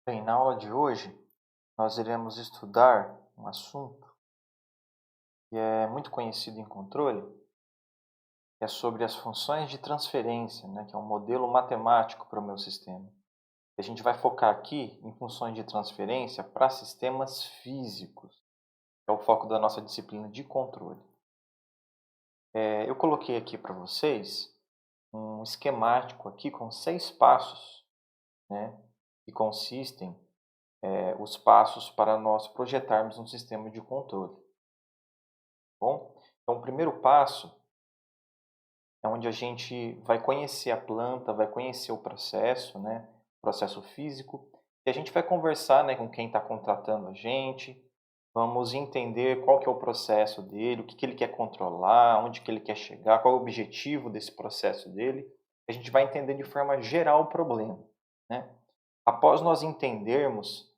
Bem, na aula de hoje, nós iremos estudar um assunto que é muito conhecido em controle, que é sobre as funções de transferência, né, que é um modelo matemático para o meu sistema. A gente vai focar aqui em funções de transferência para sistemas físicos, que é o foco da nossa disciplina de controle. Eu coloquei aqui para vocês um esquemático aqui com 6 passos, né, que consistem os passos para nós projetarmos um sistema de controle. Bom, então o primeiro passo é onde a gente vai conhecer a planta, vai conhecer o processo, né, processo físico, e a gente vai conversar, né, com quem está contratando a gente, vamos entender qual que é o processo dele, o que ele quer controlar, onde que ele quer chegar, qual é o objetivo desse processo dele. A gente vai entender de forma geral o problema, né. Após nós entendermos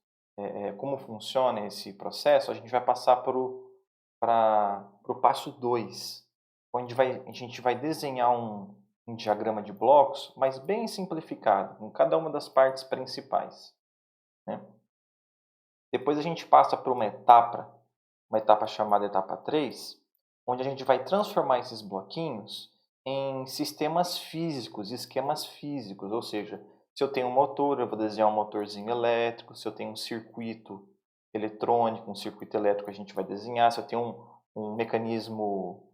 como funciona esse processo, a gente vai passar para o passo 2, onde a gente vai desenhar um diagrama de blocos, mas bem simplificado, com cada uma das partes principais, né. Depois a gente passa por uma etapa chamada etapa 3, onde a gente vai transformar esses bloquinhos em sistemas físicos, esquemas físicos, ou seja, se eu tenho um motor, eu vou desenhar um motorzinho elétrico, se eu tenho um circuito eletrônico, um circuito elétrico, a gente vai desenhar, se eu tenho um mecanismo,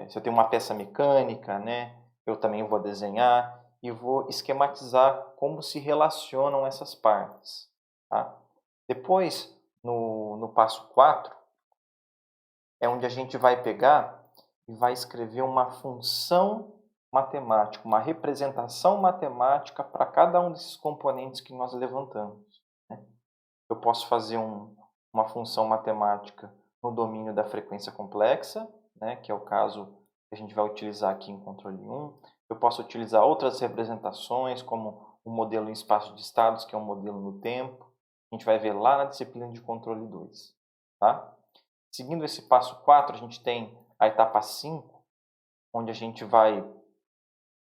se eu tenho uma peça mecânica, né, eu também vou desenhar e vou esquematizar como se relacionam essas partes, tá. Depois, no passo 4, é onde a gente vai pegar e vai escrever uma função matemática, uma representação matemática para cada um desses componentes que nós levantamos, né. Eu posso fazer uma função matemática no domínio da frequência complexa, né, que é o caso que a gente vai utilizar aqui em controle 1. Eu posso utilizar outras representações, como o modelo em espaço de estados, que é um modelo no tempo. A gente vai ver lá na disciplina de controle 2, tá? Seguindo esse passo 4, a gente tem a etapa 5, onde a gente vai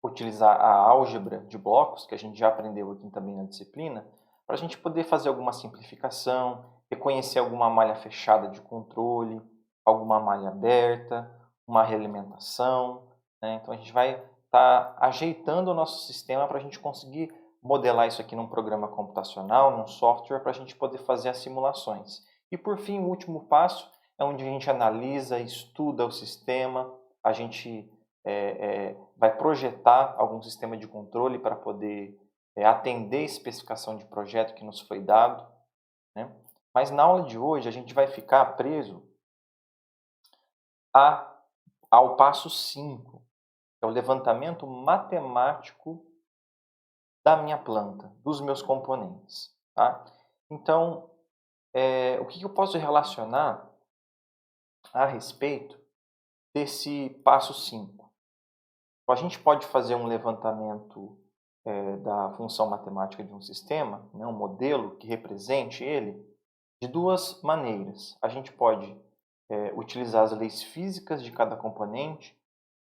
utilizar a álgebra de blocos, que a gente já aprendeu aqui também na disciplina, para a gente poder fazer alguma simplificação, reconhecer alguma malha fechada de controle, alguma malha aberta, uma realimentação, né. Então a gente vai estar ajeitando o nosso sistema para a gente conseguir modelar isso aqui num programa computacional, num software, para a gente poder fazer as simulações. E por fim, o último passo é onde a gente analisa, estuda o sistema, a gente vai projetar algum sistema de controle para poder atender a especificação de projeto que nos foi dado, né. Mas na aula de hoje a gente vai ficar preso a ao passo 5, que é o levantamento matemático da minha planta, dos meus componentes, tá. Então, o que eu posso relacionar a respeito desse passo 5? A gente pode fazer um levantamento, da função matemática de um sistema, né, um modelo que represente ele, de 2 maneiras. A gente pode, utilizar as leis físicas de cada componente.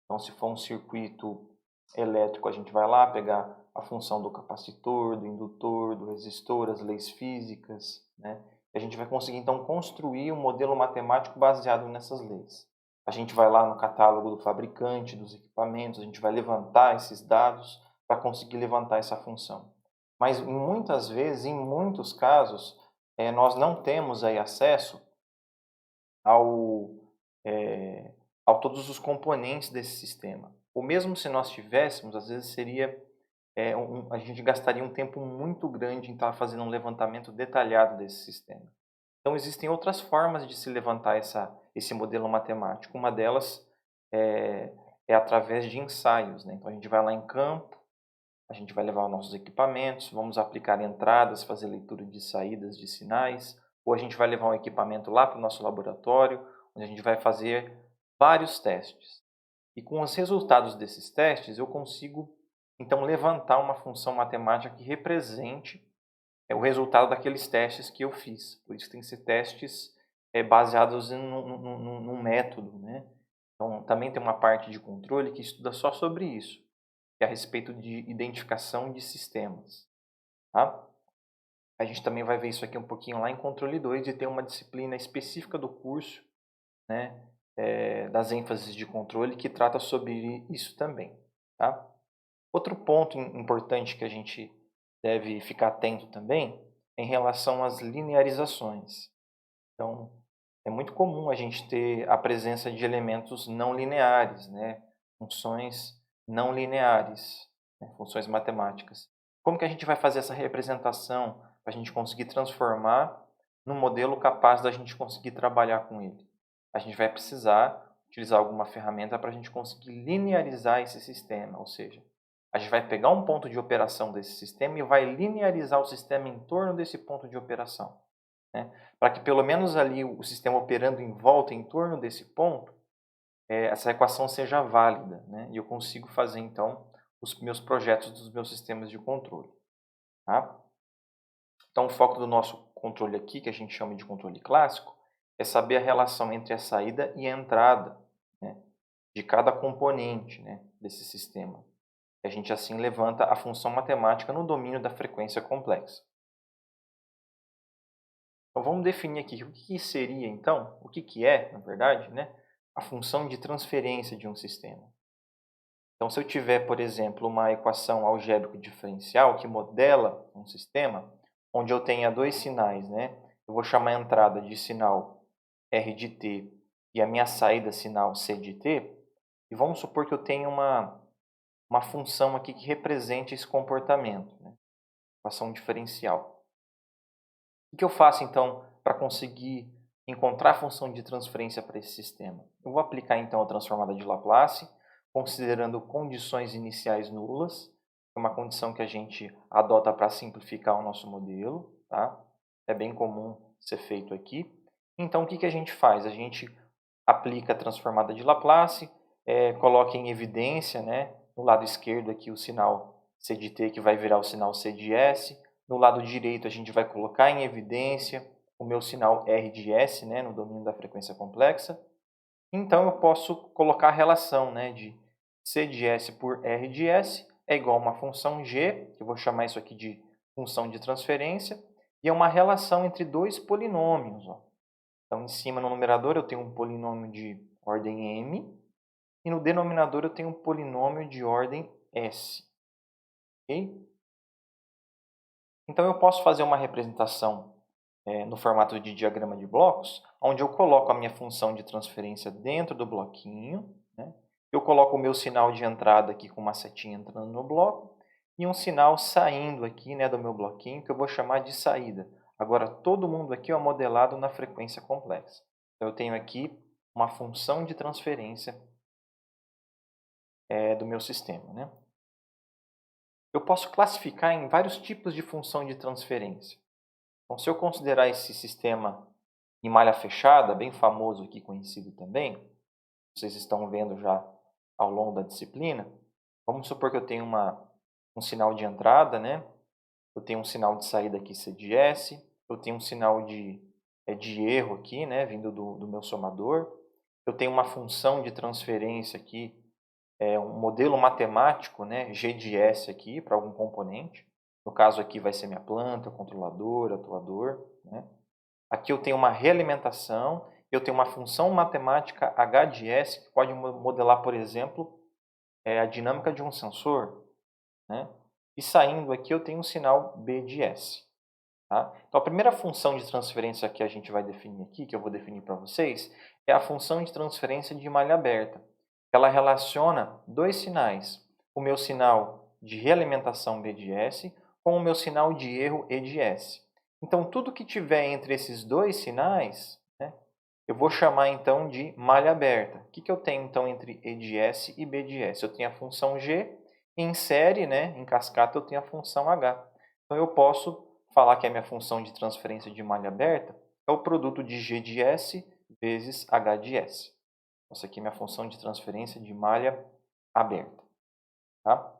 Então, se for um circuito elétrico, a gente vai lá pegar a função do capacitor, do indutor, do resistor, as leis físicas, né. E a gente vai conseguir, então, construir um modelo matemático baseado nessas leis. A gente vai lá no catálogo do fabricante, dos equipamentos, a gente vai levantar esses dados para conseguir levantar essa função. Mas muitas vezes, em muitos casos, nós não temos aí acesso ao, eh, ao todos os componentes desse sistema. Ou mesmo se nós tivéssemos, às vezes seria, a gente gastaria um tempo muito grande em estar fazendo um levantamento detalhado desse sistema. Então existem outras formas de se levantar esse modelo matemático. Uma delas é através de ensaios, né. Então a gente vai lá em campo, a gente vai levar os nossos equipamentos, vamos aplicar entradas, fazer leitura de saídas de sinais, ou a gente vai levar um equipamento lá para o nosso laboratório, onde a gente vai fazer vários testes. E com os resultados desses testes, eu consigo, então, levantar uma função matemática que represente o resultado daqueles testes que eu fiz. Por isso tem que ser testes baseados num método, né. Então, também tem uma parte de controle que estuda só sobre isso, que é a respeito de identificação de sistemas, tá. A gente também vai ver isso aqui um pouquinho lá em controle 2 e tem uma disciplina específica do curso, né, das ênfases de controle que trata sobre isso também, tá? Outro ponto importante que a gente deve ficar atento também é em relação às linearizações. Então, é muito comum a gente ter a presença de elementos não lineares, né? Funções não lineares, né? Funções matemáticas. Como que a gente vai fazer essa representação para a gente conseguir transformar num modelo capaz da gente conseguir trabalhar com ele? A gente vai precisar utilizar alguma ferramenta para a gente conseguir linearizar esse sistema, ou seja, a gente vai pegar um ponto de operação desse sistema e vai linearizar o sistema em torno desse ponto de operação, né? Para que pelo menos ali o sistema operando em volta, em torno desse ponto, essa equação seja válida, né? E eu consigo fazer então os meus projetos dos meus sistemas de controle, tá? Então o foco do nosso controle aqui, que a gente chama de controle clássico, é saber a relação entre a saída e a entrada, né, de cada componente, né, desse sistema. A gente assim levanta a função matemática no domínio da frequência complexa. Então vamos definir aqui o que seria então, o que é, na verdade, né, a função de transferência de um sistema. Então se eu tiver, por exemplo, uma equação algébrica diferencial que modela um sistema, onde eu tenha dois sinais, né, eu vou chamar a entrada de sinal R de t e a minha saída sinal C de t, e vamos supor que eu tenha uma função aqui que represente esse comportamento, né, equação diferencial. O que eu faço, então, para conseguir encontrar a função de transferência para esse sistema? Eu vou aplicar, então, a transformada de Laplace, considerando condições iniciais nulas, é uma condição que a gente adota para simplificar o nosso modelo, tá? É bem comum ser feito aqui. Então, o que a gente faz? A gente aplica a transformada de Laplace, coloca em evidência, né, no lado esquerdo aqui o sinal C de t, que vai virar o sinal C de S. No lado direito, a gente vai colocar em evidência o meu sinal R de S, né, no domínio da frequência complexa. Então, eu posso colocar a relação, né, de C de S por R de S é igual a uma função g, que eu vou chamar isso aqui de função de transferência, e é uma relação entre dois polinômios. Ó. Então, em cima, no numerador, eu tenho um polinômio de ordem m, e no denominador eu tenho um polinômio de ordem s. Ok? Então, eu posso fazer uma representação no formato de diagrama de blocos, onde eu coloco a minha função de transferência dentro do bloquinho, né? Eu coloco o meu sinal de entrada aqui com uma setinha entrando no bloco, e um sinal saindo aqui, né, do meu bloquinho, que eu vou chamar de saída. Agora, todo mundo aqui é modelado na frequência complexa. Então, eu tenho aqui uma função de transferência do meu sistema, né? Eu posso classificar em vários tipos de função de transferência. Então, se eu considerar esse sistema em malha fechada, bem famoso aqui, conhecido também, vocês estão vendo já ao longo da disciplina, vamos supor que eu tenho um sinal de entrada, né? Eu tenho um sinal de saída aqui, C de S, eu tenho um sinal de erro aqui, né, vindo do meu somador, eu tenho uma função de transferência aqui, um modelo matemático, né, G de S aqui, para algum componente. No caso aqui vai ser minha planta, controlador, atuador. Né? Aqui eu tenho uma realimentação, eu tenho uma função matemática H de S, que pode modelar, por exemplo, a dinâmica de um sensor. Né? E saindo aqui eu tenho um sinal B de S. Tá? Então a primeira função de transferência que a gente vai definir aqui, que eu vou definir para vocês, é a função de transferência de malha aberta. Ela relaciona dois sinais, o meu sinal de realimentação B de S com o meu sinal de erro E de S. Então, tudo que tiver entre esses dois sinais, né, eu vou chamar então de malha aberta. O que eu tenho então entre E de S e B de S? Eu tenho a função G, e em série, né, em cascata, eu tenho a função H. Então, eu posso falar que a minha função de transferência de malha aberta é o produto de G de S vezes H de S. Essa aqui é minha função de transferência de malha aberta. Tá?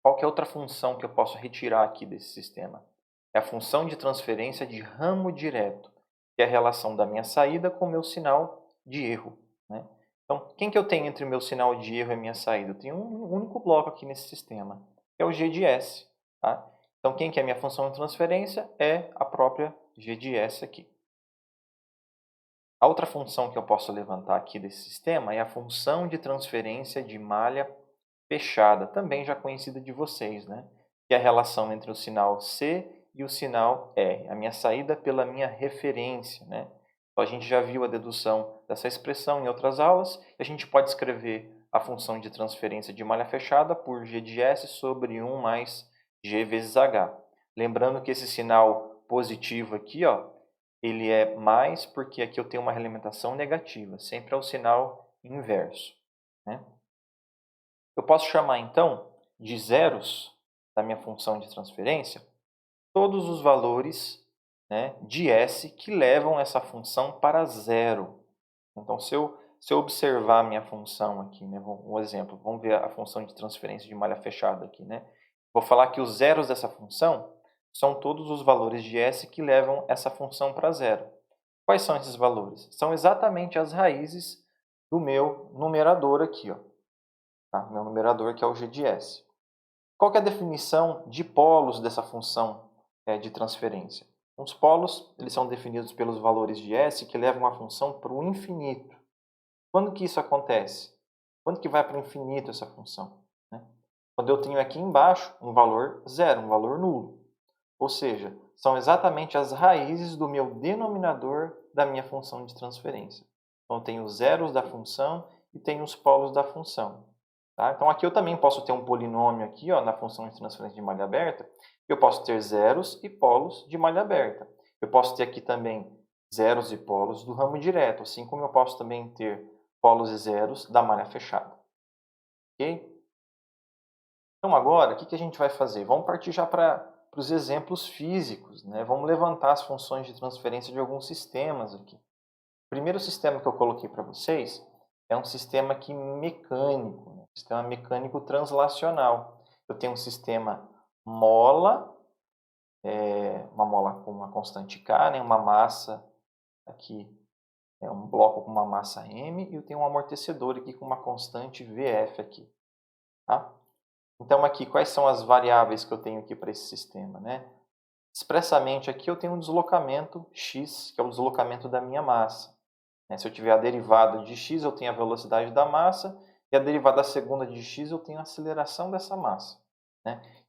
Qual que é outra função que eu posso retirar aqui desse sistema? É a função de transferência de ramo direto, que é a relação da minha saída com o meu sinal de erro. Né? Então, quem que eu tenho entre o meu sinal de erro e a minha saída? Eu tenho um único bloco aqui nesse sistema, que é o G de S. Tá? Então, quem que é a minha função de transferência? É a própria g de s aqui. A outra função que eu posso levantar aqui desse sistema é a função de transferência de malha fechada, também já conhecida de vocês, né? Que é a relação entre o sinal C e o sinal R, a minha saída pela minha referência, né? Então, a gente já viu a dedução dessa expressão em outras aulas, e a gente pode escrever a função de transferência de malha fechada por g de s sobre 1 mais g vezes h. Lembrando que esse sinal positivo aqui, ó, ele é mais porque aqui eu tenho uma realimentação negativa, sempre é o sinal inverso, né? Eu posso chamar, então, de zeros da minha função de transferência todos os valores, né, de S que levam essa função para zero. Então, se eu observar a minha função aqui, né, um exemplo, vamos ver a função de transferência de malha fechada aqui, né? Vou falar que os zeros dessa função são todos os valores de S que levam essa função para zero. Quais são esses valores? São exatamente as raízes do meu numerador aqui, ó. Tá? Meu numerador que é o g de s. Qual que é a definição de polos dessa função de transferência? Os polos eles são definidos pelos valores de s que levam a função para o infinito. Quando que isso acontece? Quando que vai para o infinito essa função? Né? Quando eu tenho aqui embaixo um valor zero, um valor nulo. Ou seja, são exatamente as raízes do meu denominador da minha função de transferência. Então, eu tenho os zeros da função e tenho os polos da função. Tá? Então, aqui eu também posso ter um polinômio aqui, ó, na função de transferência de malha aberta. Eu posso ter zeros e polos de malha aberta. Eu posso ter aqui também zeros e polos do ramo direto, assim como eu posso também ter polos e zeros da malha fechada. Ok? Então, agora, o que a gente vai fazer? Vamos partir já para os exemplos físicos, né? Vamos levantar as funções de transferência de alguns sistemas aqui. O primeiro sistema que eu coloquei para vocês é um sistema aqui mecânico, né? Sistema mecânico translacional. Eu tenho um sistema mola, uma mola com uma constante K, né? Uma massa aqui, um bloco com uma massa M, e eu tenho um amortecedor aqui com uma constante VF aqui. Tá? Então, aqui, quais são as variáveis que eu tenho aqui para esse sistema, né? Expressamente aqui eu tenho um deslocamento x, que é o deslocamento da minha massa. Se eu tiver a derivada de x, eu tenho a velocidade da massa, e a derivada segunda de x, eu tenho a aceleração dessa massa.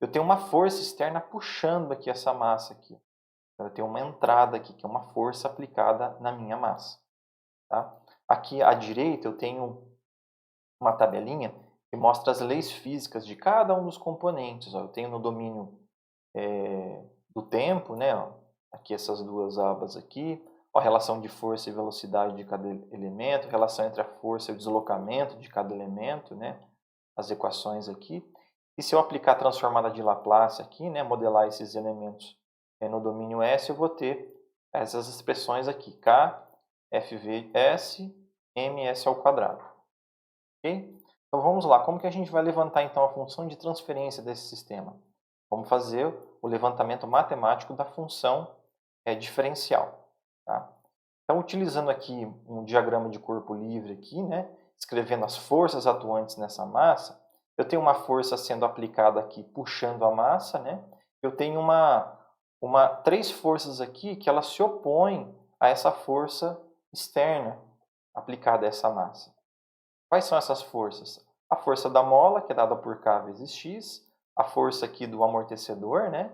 Eu tenho uma força externa puxando aqui essa massa aqui. Então, eu tenho uma entrada aqui, que é uma força aplicada na minha massa. Tá? Aqui à direita eu tenho uma tabelinha que mostra as leis físicas de cada um dos componentes. Ó, eu tenho no domínio do tempo, né? Ó, aqui essas duas abas aqui, ó, a relação de força e velocidade de cada elemento, relação entre a força e o deslocamento de cada elemento, né? As equações aqui. E se eu aplicar a transformada de Laplace aqui, né? Modelar esses elementos no domínio S, eu vou ter essas expressões aqui, K, FVS, MS ao quadrado. Ok? Então vamos lá, como que a gente vai levantar então a função de transferência desse sistema? Vamos fazer o levantamento matemático da função diferencial. Tá? Então, utilizando aqui um diagrama de corpo livre aqui, né, escrevendo as forças atuantes nessa massa, eu tenho uma força sendo aplicada aqui puxando a massa, né? Eu tenho três forças aqui que elas se opõem a essa força externa aplicada a essa massa. Quais são essas forças? A força da mola, que é dada por K vezes X, a força aqui do amortecedor, né?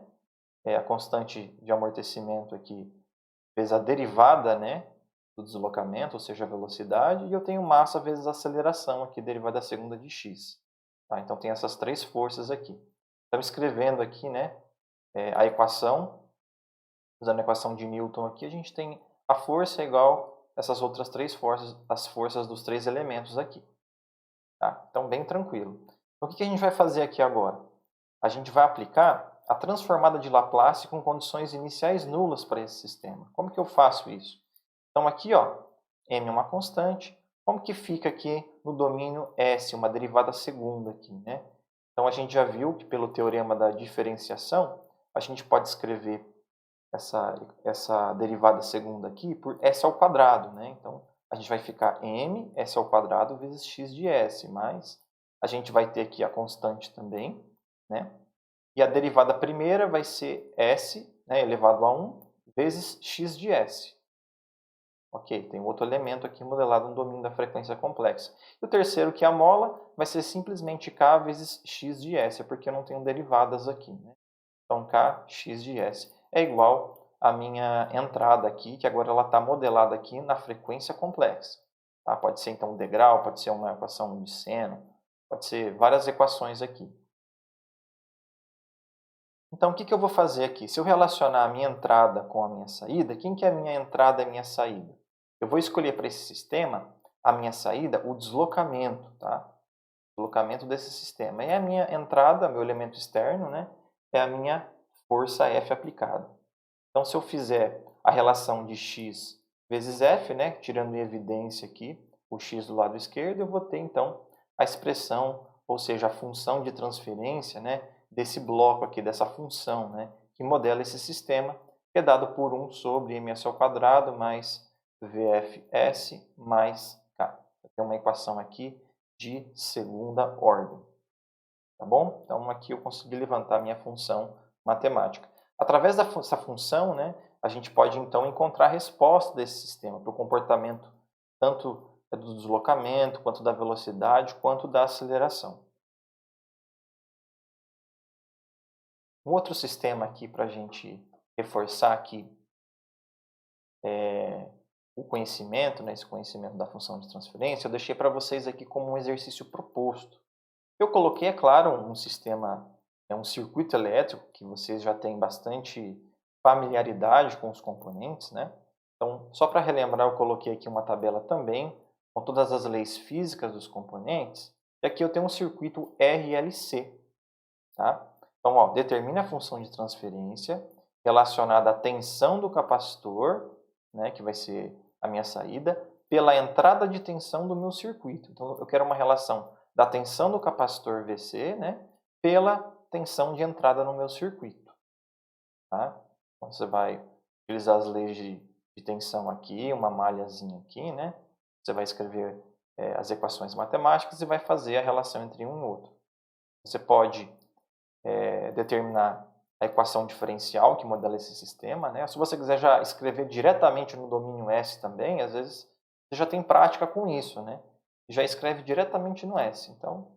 É a constante de amortecimento aqui, vezes a derivada, né, do deslocamento, ou seja, a velocidade, e eu tenho massa vezes a aceleração aqui, derivada da segunda de x. Tá? Então, tem essas três forças aqui. Estamos escrevendo aqui, né, a equação, usando a equação de Newton aqui, a gente tem a força igual a essas outras três forças, as forças dos três elementos aqui. Tá? Então, bem tranquilo. Então, o que a gente vai fazer aqui agora? A gente vai aplicar a transformada de Laplace com condições iniciais nulas para esse sistema. Como que eu faço isso? Então, aqui, ó, m é uma constante. Como que fica aqui no domínio S, uma derivada segunda aqui, né? Então, a gente já viu que pelo teorema da diferenciação, a gente pode escrever essa derivada segunda aqui por S ao quadrado, né? Então, a gente vai ficar m, S ao quadrado, vezes x de S, mais a gente vai ter aqui a constante também, né? E a derivada primeira vai ser S, né, elevado a 1, vezes x de S. Ok, tem outro elemento aqui modelado no domínio da frequência complexa. E o terceiro, que é a mola, vai ser simplesmente K vezes x de S, porque eu não tenho derivadas aqui, né? Então, K x de S é igual à minha entrada aqui, que agora ela está modelada aqui na frequência complexa. Tá? Pode ser, então, um degrau, pode ser uma equação de seno, pode ser várias equações aqui. Então, o que eu vou fazer aqui? Se eu relacionar a minha entrada com a minha saída, quem que é a minha entrada e a minha saída? Eu vou escolher para esse sistema, a minha saída, o deslocamento, tá? O deslocamento desse sistema. E a minha entrada, meu elemento externo, né, é a minha força F aplicada. Então, se eu fizer a relação de x vezes F, né, tirando em evidência aqui o x do lado esquerdo, eu vou ter, então, a expressão, ou seja, a função de transferência, né, desse bloco aqui, dessa função, né, que modela esse sistema, que é dado por 1 sobre ms ao quadrado mais Vfs mais k. Tem uma equação aqui de segunda ordem. Tá bom? Então, aqui eu consegui levantar minha função matemática. Através dessa função, né, a gente pode, então, encontrar a resposta desse sistema para o comportamento tanto do deslocamento, quanto da velocidade, quanto da aceleração. Um outro sistema aqui para a gente reforçar aqui o conhecimento, né, esse conhecimento da função de transferência, eu deixei para vocês aqui como um exercício proposto. Eu coloquei, é claro, um sistema, um circuito elétrico, que vocês já têm bastante familiaridade com os componentes, né? Então, só para relembrar, eu coloquei aqui uma tabela também, com todas as leis físicas dos componentes, e aqui eu tenho um circuito RLC, tá? Então, ó, determine a função de transferência relacionada à tensão do capacitor, né, que vai ser a minha saída, pela entrada de tensão do meu circuito. Então, eu quero uma relação da tensão do capacitor VC, né, pela tensão de entrada no meu circuito. Tá? Então, você vai utilizar as leis de tensão aqui, uma malhazinha aqui, né? Você vai escrever as equações matemáticas e vai fazer a relação entre um e outro. Você pode determinar a equação diferencial que modela esse sistema, né? Se você quiser já escrever diretamente no domínio S também, às vezes você já tem prática com isso, né? Já escreve diretamente no S. Então,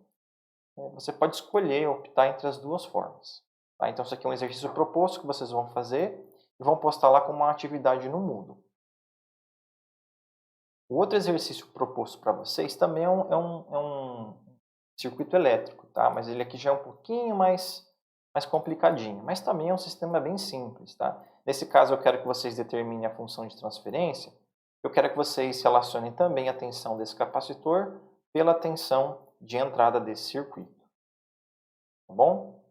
você pode escolher, optar entre as duas formas. Tá? Então, isso aqui é um exercício proposto que vocês vão fazer e vão postar lá como uma atividade no Moodle. O outro exercício proposto para vocês também é um circuito elétrico, tá? Mas ele aqui já é um pouquinho mais complicadinho, mas também é um sistema bem simples, tá? Nesse caso, eu quero que vocês determinem a função de transferência. Eu quero que vocês relacionem também a tensão desse capacitor pela tensão de entrada desse circuito. Tá bom?